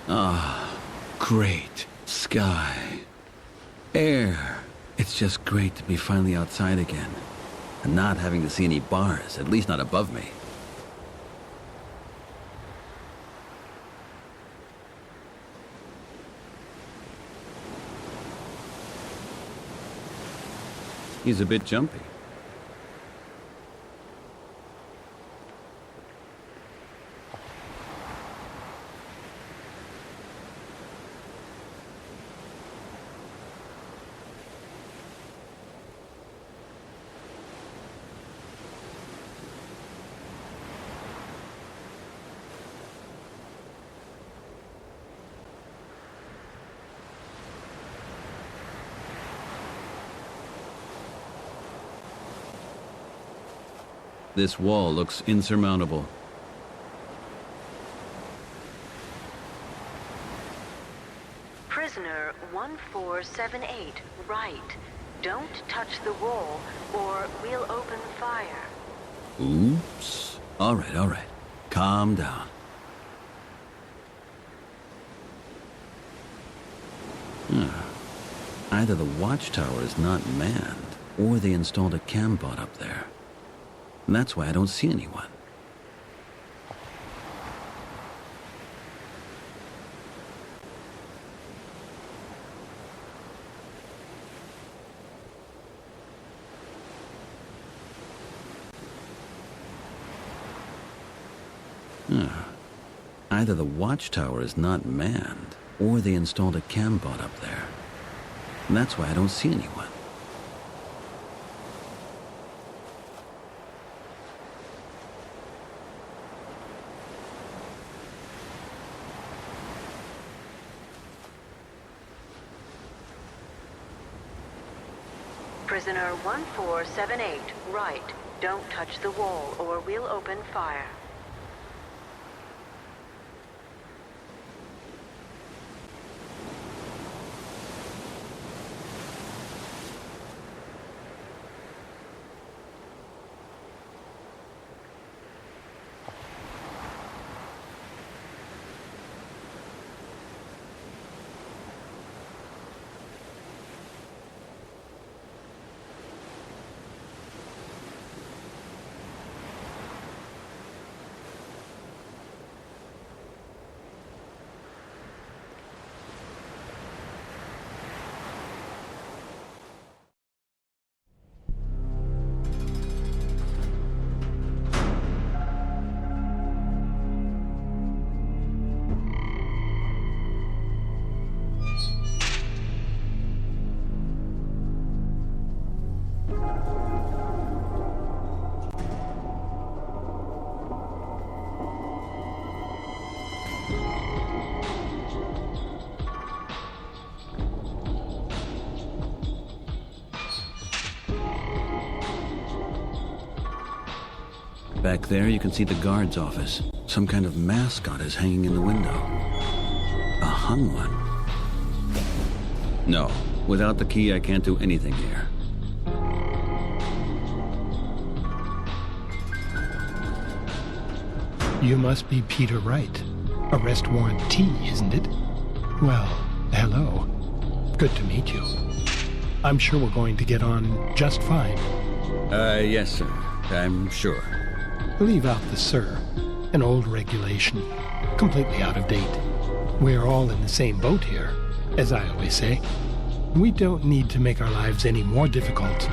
Ah, great sky, air. It's just great to be finally outside again and not having to see any bars, at least not above me. He's a bit jumpy. This wall looks insurmountable. Prisoner 1478, right. Don't touch the wall, or we'll open fire. Oops. All right. Calm down. Either the watchtower is not manned, or they installed a cam bot up there. And that's why I don't see anyone. Either the watchtower is not manned, or they installed a cam bot up there. And that's why I don't see anyone. Prisoner 1478, right. Don't touch the wall, or we'll open fire. Back there, you can see the guard's office. Some kind of mascot is hanging in the window. A hung one. No, without the key, I can't do anything here. You must be Peter Wright. Arrest warrant T, isn't it? Well, hello. Good to meet you. I'm sure we're going to get on just fine. Yes, sir. I'm sure. Leave out the sir. An old regulation. Completely out of date. We're all in the same boat here, as I always say. We don't need to make our lives any more difficult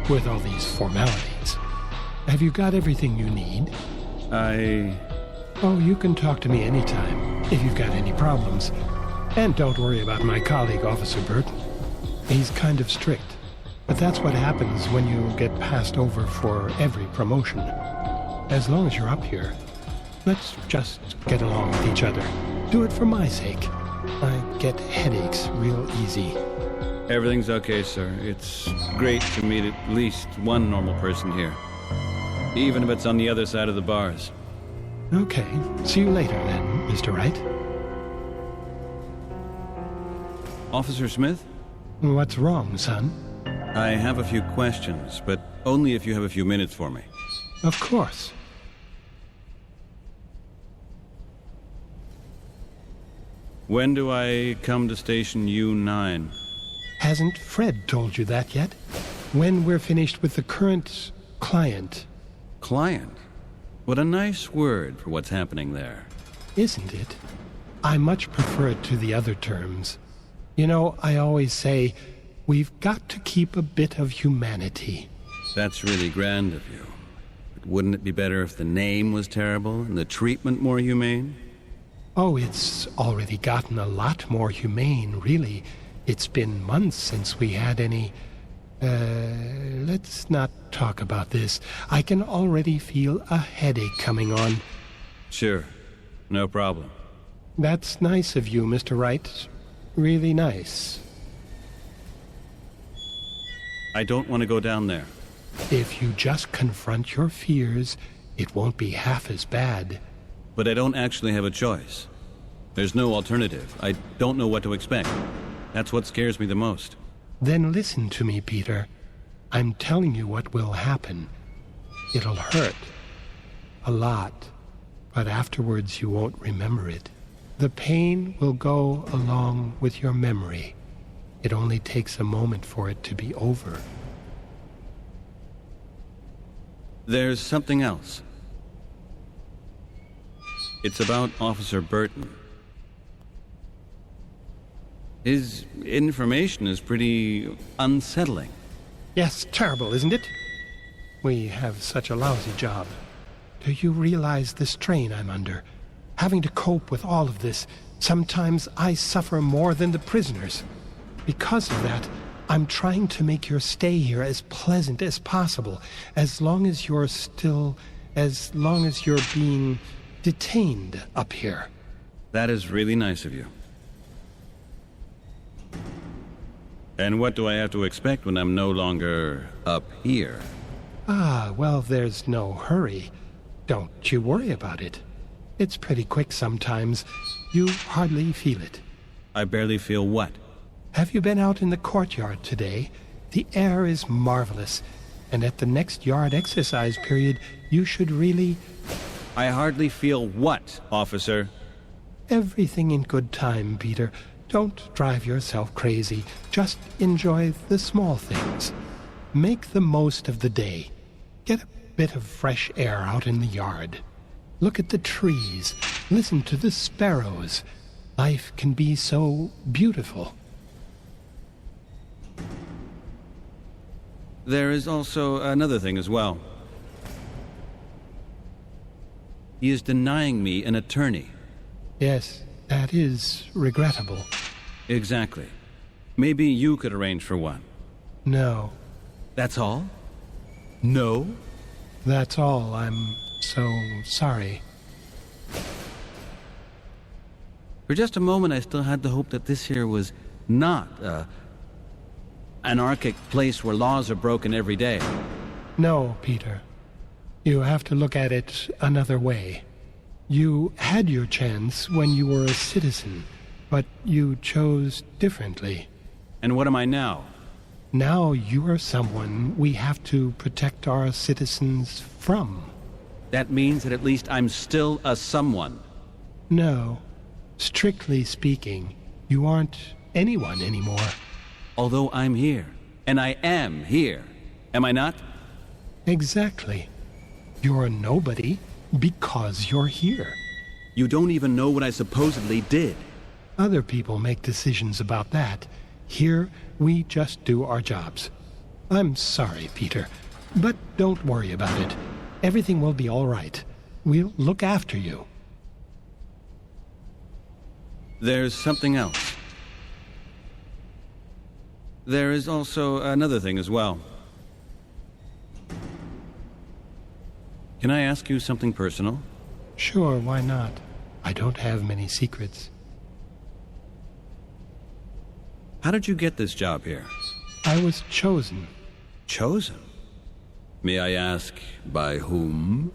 with all these formalities. Have you got everything you need? Oh, you can talk to me anytime, if you've got any problems. And don't worry about my colleague, Officer Burton. He's kind of strict. But that's what happens when you get passed over for every promotion. As long as you're up here, let's just get along with each other. Do it for my sake. I get headaches real easy. Everything's okay, sir. It's great to meet at least one normal person here. Even if it's on the other side of the bars. Okay. See you later then, Mr. Wright. Officer Smith? What's wrong, son? I have a few questions, but only if you have a few minutes for me. Of course. When do I come to station U9? Hasn't Fred told you that yet? When we're finished with the current client. Client? What a nice word for what's happening there. Isn't it? I much prefer it to the other terms. You know, I always say, we've got to keep a bit of humanity. That's really grand of you. But wouldn't it be better if the name was terrible and the treatment more humane? Oh, it's already gotten a lot more humane, really. It's been months since we had any... let's not talk about this. I can already feel a headache coming on. Sure. No problem. That's nice of you, Mr. Wright. Really nice. I don't want to go down there. If you just confront your fears, it won't be half as bad. But I don't actually have a choice. There's no alternative. I don't know what to expect. That's what scares me the most. Then listen to me, Peter. I'm telling you what will happen. It'll hurt. A lot. But afterwards you won't remember it. The pain will go along with your memory. It only takes a moment for it to be over. There's something else. It's about Officer Burton. His information is pretty unsettling. Yes, terrible, isn't it? We have such a lousy job. Do you realize the strain I'm under? Having to cope with all of this. Sometimes I suffer more than the prisoners. Because of that, I'm trying to make your stay here as pleasant as possible, as long as you're being detained up here. That is really nice of you. And what do I have to expect when I'm no longer up here? Ah, well, there's no hurry. Don't you worry about it. It's pretty quick sometimes. You hardly feel it. I barely feel what? Have you been out in the courtyard today? The air is marvelous, and at the next yard exercise period, you should really... I hardly feel what, officer? Everything in good time, Peter. Don't drive yourself crazy. Just enjoy the small things. Make the most of the day. Get a bit of fresh air out in the yard. Look at the trees. Listen to the sparrows. Life can be so beautiful. There is also another thing as well. He is denying me an attorney. Yes, that is regrettable. Exactly. Maybe you could arrange for one. No. That's all? No? That's all. I'm so sorry. For just a moment, I still had the hope that this here was not a anarchic place where laws are broken every day. No, Peter. You have to look at it another way. You had your chance when you were a citizen, but you chose differently. And what am I now? Now you are someone we have to protect our citizens from. That means that at least I'm still a someone. No. Strictly speaking, you aren't anyone anymore. Although I'm here, and I am here, am I not? Exactly. You're a nobody because you're here. You don't even know what I supposedly did. Other people make decisions about that. Here, we just do our jobs. I'm sorry, Peter, but don't worry about it. Everything will be all right. We'll look after you. There's something else. There is also another thing as well. Can I ask you something personal? Sure, why not? I don't have many secrets. How did you get this job here? I was chosen. Chosen? May I ask, by whom?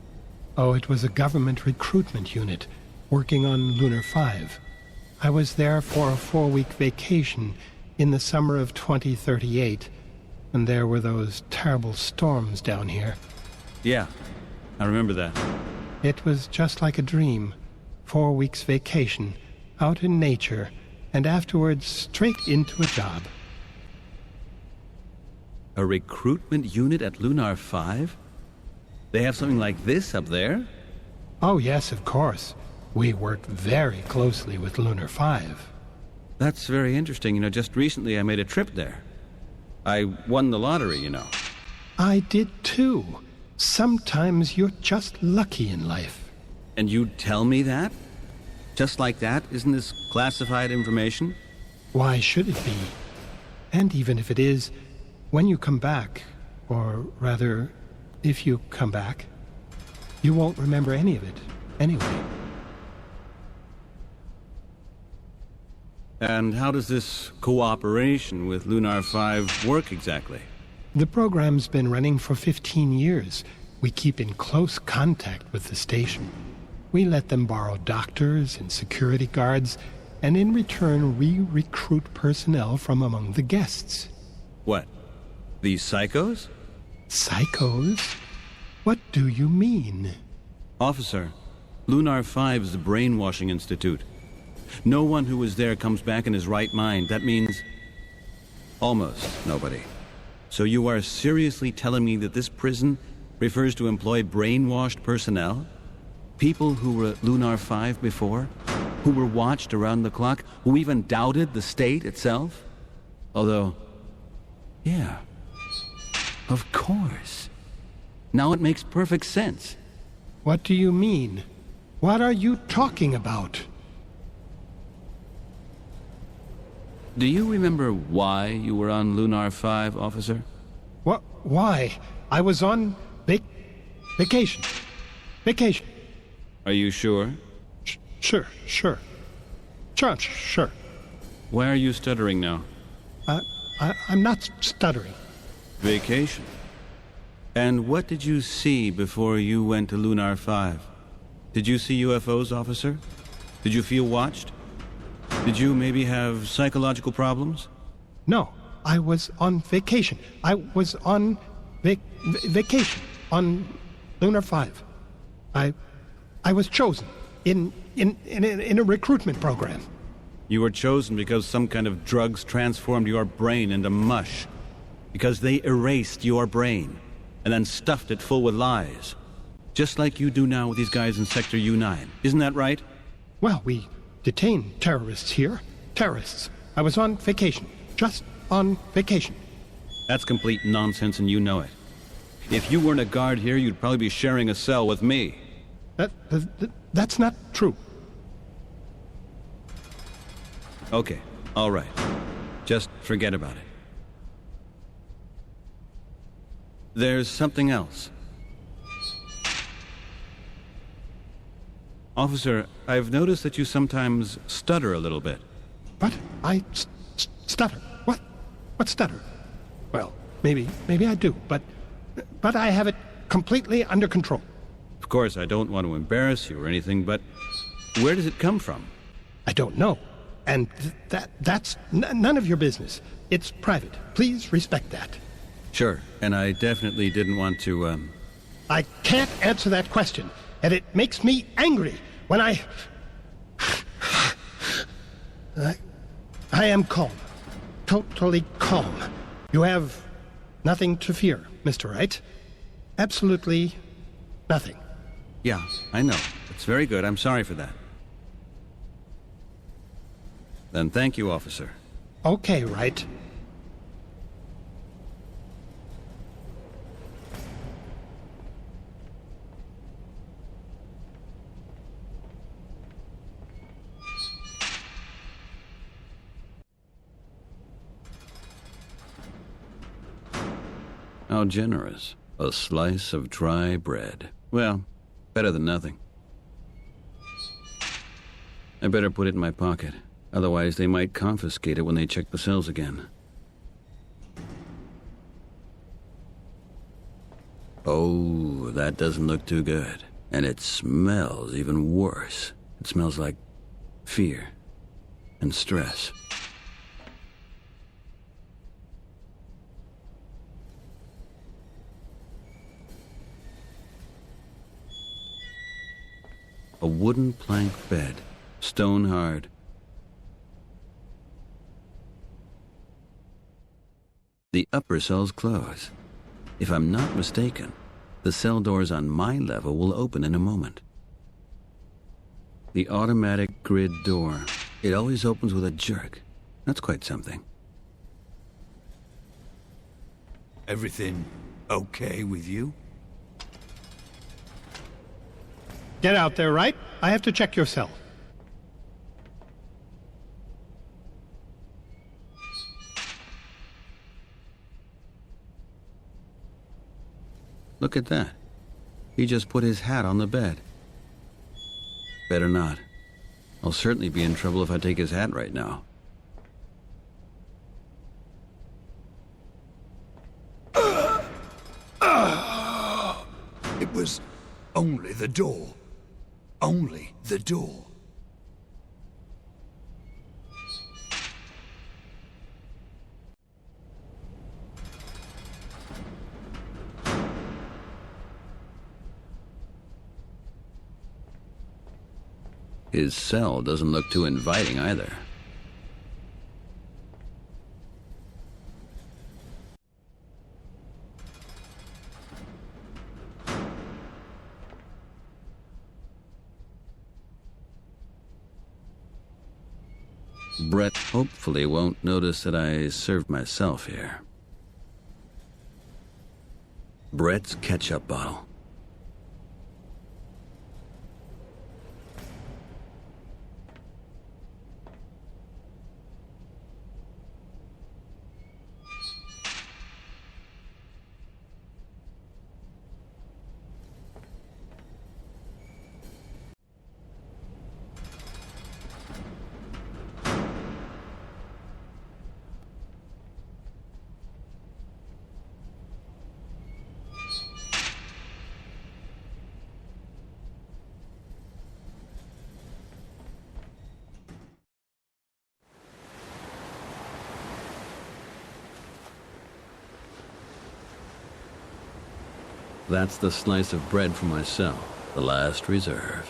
Oh, it was a government recruitment unit working on Lunar 5. I was there for a 4-week vacation in the summer of 2038, and there were those terrible storms down here. Yeah, I remember that. It was just like a dream. 4 weeks vacation, out in nature, and afterwards straight into a job. A recruitment unit at Lunar 5? They have something like this up there? Oh, yes, of course. We work very closely with Lunar 5. That's very interesting. Just recently I made a trip there. I won the lottery, I did too. Sometimes you're just lucky in life. And you tell me that? Just like that? Isn't this classified information? Why should it be? And even if it is, when you come back, or rather, if you come back, you won't remember any of it anyway. And how does this cooperation with Lunar 5 work exactly? The program's been running for 15 years. We keep in close contact with the station. We let them borrow doctors and security guards, and in return we recruit personnel from among the guests. What? These psychos? Psychos? What do you mean? Officer, Lunar 5 is the brainwashing institute. No one who was there comes back in his right mind. That means almost nobody. So you are seriously telling me that this prison refers to employ brainwashed personnel? People who were at Lunar 5 before? Who were watched around the clock? Who even doubted the state itself? Although, yeah, of course. Now it makes perfect sense. What do you mean? What are you talking about? Do you remember why you were on Lunar 5, officer? What? Why? I was on vacation. Vacation. Are you sure? Sure. Sure. Why are you stuttering now? I'm not stuttering. Vacation. And what did you see before you went to Lunar 5? Did you see UFOs, officer? Did you feel watched? Did you maybe have psychological problems? No, I was on vacation. I was on vacation on Lunar 5. I was chosen in a recruitment program. You were chosen because some kind of drugs transformed your brain into mush. Because they erased your brain and then stuffed it full with lies. Just like you do now with these guys in Sector U9. Isn't that right? Well, we detain terrorists here. Terrorists. I was on vacation. Just on vacation. That's complete nonsense and you know it. If you weren't a guard here, you'd probably be sharing a cell with me. That's not true. Okay, all right. Just forget about it. There's something else. Officer, I've noticed that you sometimes stutter a little bit. What? I stutter? What? What stutter? Well, maybe I do, but I have it completely under control. Of course, I don't want to embarrass you or anything, but where does it come from? I don't know. And that's none of your business. It's private. Please respect that. Sure, and I definitely didn't want to, I can't answer that question, and it makes me angry when I am calm. Totally calm. You have nothing to fear, Mr. Wright. Absolutely nothing. Yeah, I know. It's very good. I'm sorry for that. Then thank you, officer. Okay, Wright. How generous. A slice of dry bread. Well, better than nothing. I better put it in my pocket. Otherwise, they might confiscate it when they check the cells again. Oh, that doesn't look too good. And it smells even worse. It smells like fear and stress. A wooden plank bed, stone hard, The upper cells close. If I'm not mistaken, the cell doors on my level will open in a moment. The automatic grid door. It always opens with a jerk. That's quite something. Everything okay with you? Get out there, right? I have to check your cell. Look at that. He just put his hat on the bed. Better not. I'll certainly be in trouble if I take his hat right now. It was only the door. Only the door. His cell doesn't look too inviting either. Brett hopefully won't notice that I served myself here. Brett's ketchup bottle. That's the slice of bread for my cell, the last reserve.